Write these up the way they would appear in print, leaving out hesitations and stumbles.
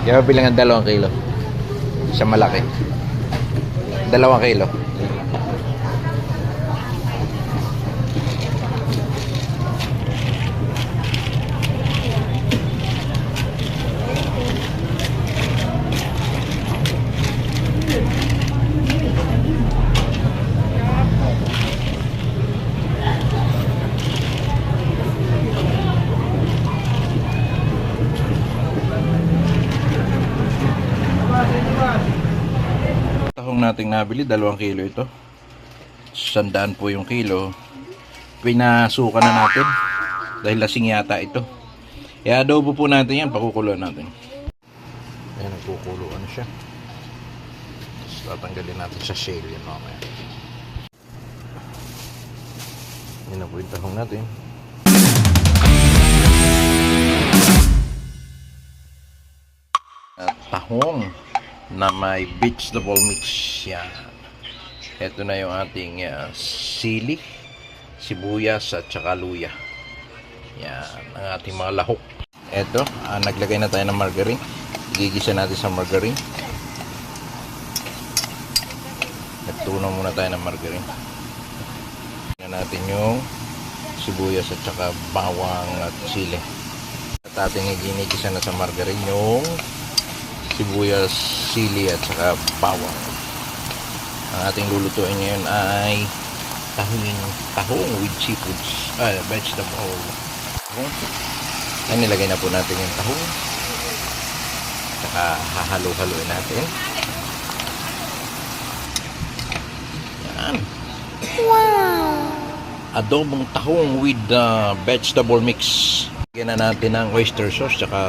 Kaya bilang ng 2 kilo. Siya malaki. 2 kilo. Tahong nating nabili, 2 kilo ito. 100 po yung kilo. Pinasukan na natin dahil lasing yata ito. I-adobo po natin yan, pakukuluan natin. Ayan, nagkukuluan siya. Tapos tatanggalin natin sa shell yan mamaya. Yan na po yung tahong natin. At tahong na may vegetable mix. Yan. Ito na yung ating sili, sibuyas at saka luya. Yan ang ating mga lahok. Ito, naglagay na tayo ng margarine. Gigisa natin sa margarine. Nagtunaw muna tayo ng margarine. Tingnan natin yung sibuyas at saka bawang at sili. At ating ginigisa na sa margarine yung sibuyas, sili at saka bawang. Ang ating lulutuin ngayon ay tahong with seafoods, vegetable. Ay, nilagay na po natin yung tahong. Saka hahalo-haloin natin. Yan. Wow! Adobong tahong with vegetable mix. Lagyan na natin ng oyster sauce saka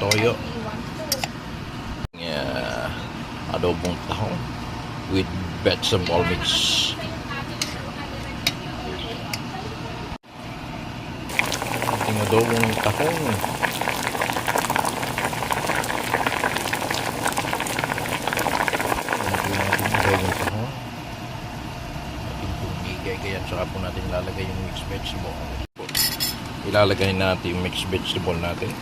toyo. Adobong tahong with vegetable mix. Ating adobong tahong. Adobong tahong. Ating pumigay-gayan. Saka po natin ilalagay yung mixed vegetable. Ilalagay natin yung mixed vegetable natin.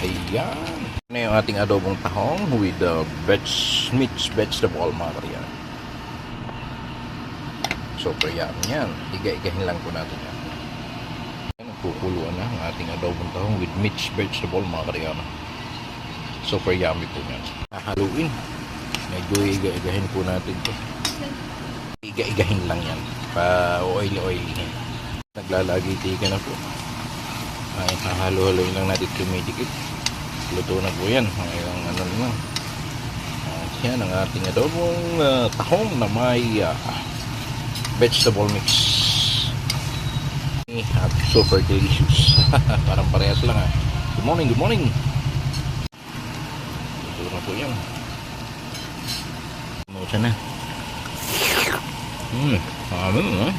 Ayan. Ano yung ating adobong tahong with mixed vegetable, mga kariyan. Super yummy yan. Iga-igahin lang po natin yan. Nagkukuluan na ang ating adobong tahong with mixed vegetable, mga kariyan. Super yummy po yan. Hahaluin. Medyo iga-igahin po natin ito. Iga-igahin lang yan. Pa-oily-oily. Naglalagiti ka na po. Ay, hahalo-haloin lang natin tumidikit. Luto na po yan. Ngayong ano naman. Yan ang ating adobong tahong na may vegetable mix. At super delicious. Parang parehas lang ha. Good morning, good morning. Luto na po yan. Luto na. Sabi mo,